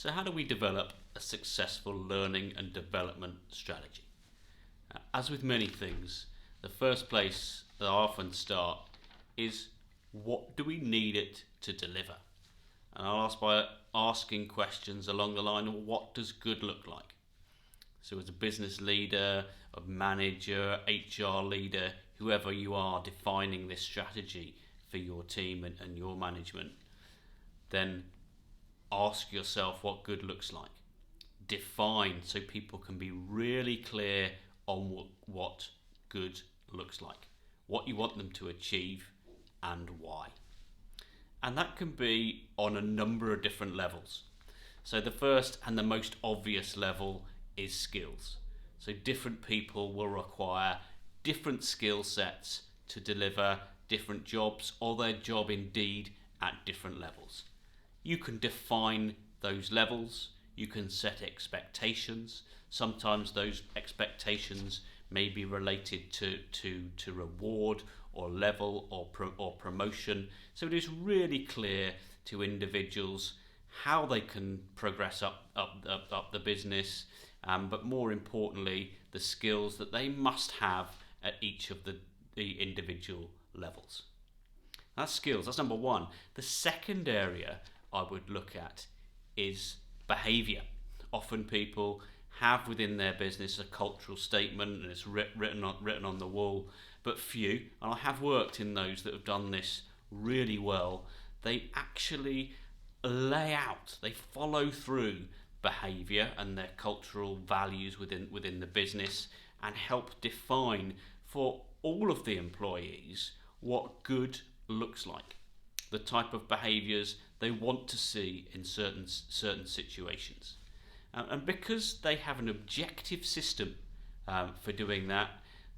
So how do we develop a successful learning and development strategy? As with many things, the first place that I often start is, what do we need it to deliver? And I'll ask by asking questions along the line of, what does good look like? So as a business leader, a manager, HR leader, whoever you are defining this strategy for your team and your management, then ask yourself what good looks like. Define so people can be really clear on what good looks like, what you want them to achieve and why. And that can be on a number of different levels. So the first and the most obvious level is skills. So different people will require different skill sets to deliver different jobs, or their job indeed at different levels. You can define those levels, you can set expectations. Sometimes those expectations may be related to reward or level or promotion. So it is really clear to individuals how they can progress up the business, but more importantly, the skills that they must have at each of the individual levels. That's skills, that's number one. The second area I would look at is behaviour. Often people have within their business a cultural statement and it's written on the wall, but few, and I have worked in those that have done this really well, they actually lay out, they follow through behaviour and their cultural values within the business, and help define for all of the employees what good looks like, the type of behaviours they want to see in certain situations. And because they have an objective system for doing that,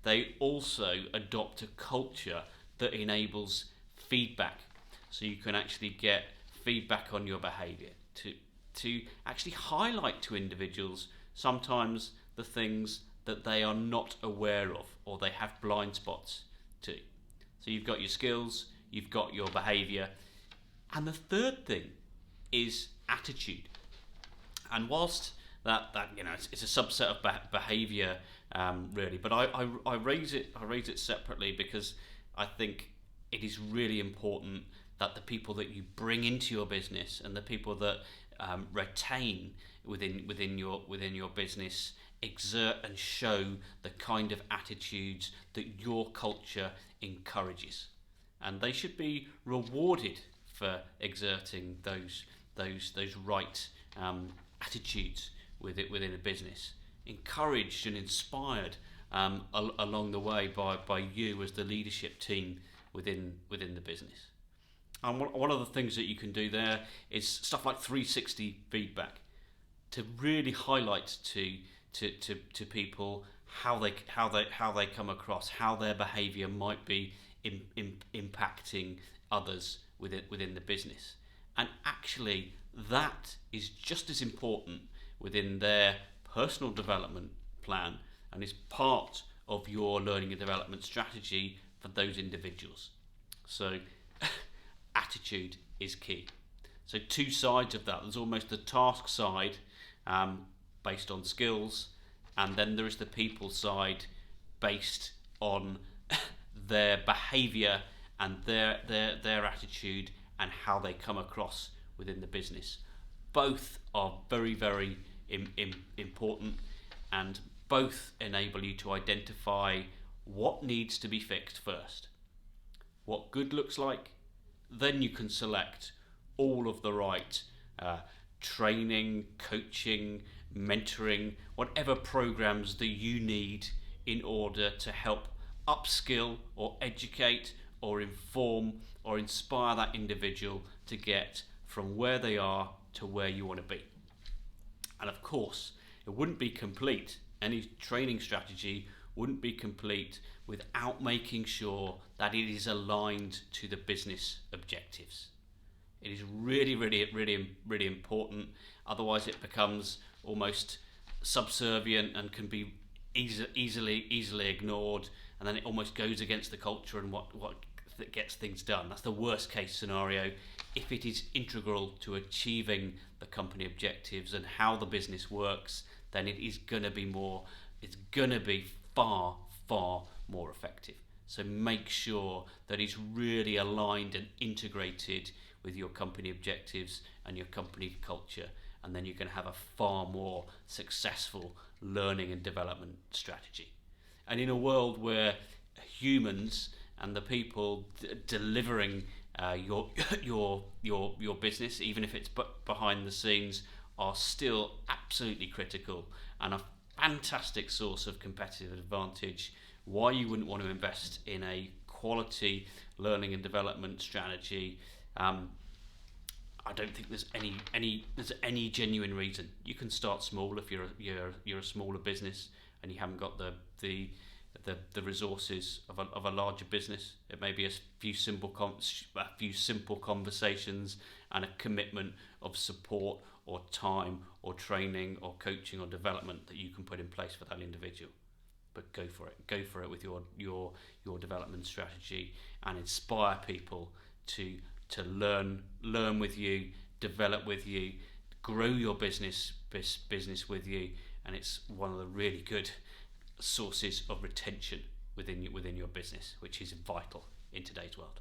they also adopt a culture that enables feedback. So you can actually get feedback on your behaviour to actually highlight to individuals sometimes the things that they are not aware of or they have blind spots to. So you've got your skills, you've got your behaviour, and the third thing is attitude. And whilst that it's a subset of behaviour really, but I raise it separately because I think it is really important that the people that you bring into your business and the people that retain within your business exert and show the kind of attitudes that your culture encourages, and they should be rewarded for exerting those right attitudes within a business, encouraged and inspired along the way by you as the leadership team within the business. And one of the things that you can do there is stuff like 360 feedback to really highlight to people how they come across, how their behaviour might be impacting others within the business. And actually that is just as important within their personal development plan and is part of your learning and development strategy for those individuals. So attitude is key. So two sides of that. There's almost the task side based on skills, and then there is the people side based on their behaviour and their attitude and how they come across within the business. Both are very, very important, and both enable you to identify what needs to be fixed first, what good looks like. Then you can select all of the right training, coaching, mentoring, whatever programs that you need in order to help upskill or educate or inform or inspire that individual to get from where they are to where you want to be. And of course, it wouldn't be complete. Any training strategy wouldn't be complete without making sure that it is aligned to the business objectives. It is really, really, really, really important. Otherwise, it becomes almost subservient and can be easily ignored, and then it almost goes against the culture and what that gets things done. That's the worst case scenario. If it is integral to achieving the company objectives and how the business works, then it is going to be it's going to be far, far more effective. So make sure that it's really aligned and integrated with your company objectives and your company culture, and then you can have a far more successful learning and development strategy. And in a world where humans and the people delivering your business, even if it's behind the scenes, are still absolutely critical and a fantastic source of competitive advantage, why you wouldn't want to invest in a quality learning and development strategy. I don't think there's any genuine reason. You can start small if you're a smaller business and you haven't got the resources of a larger business. It may be a few simple conversations and a commitment of support or time or training or coaching or development that you can put in place for that individual. But go for it with your development strategy, and inspire people to learn with you, develop with you, grow your business with you, and it's one of the really good sources of retention within your business, which is vital in today's world.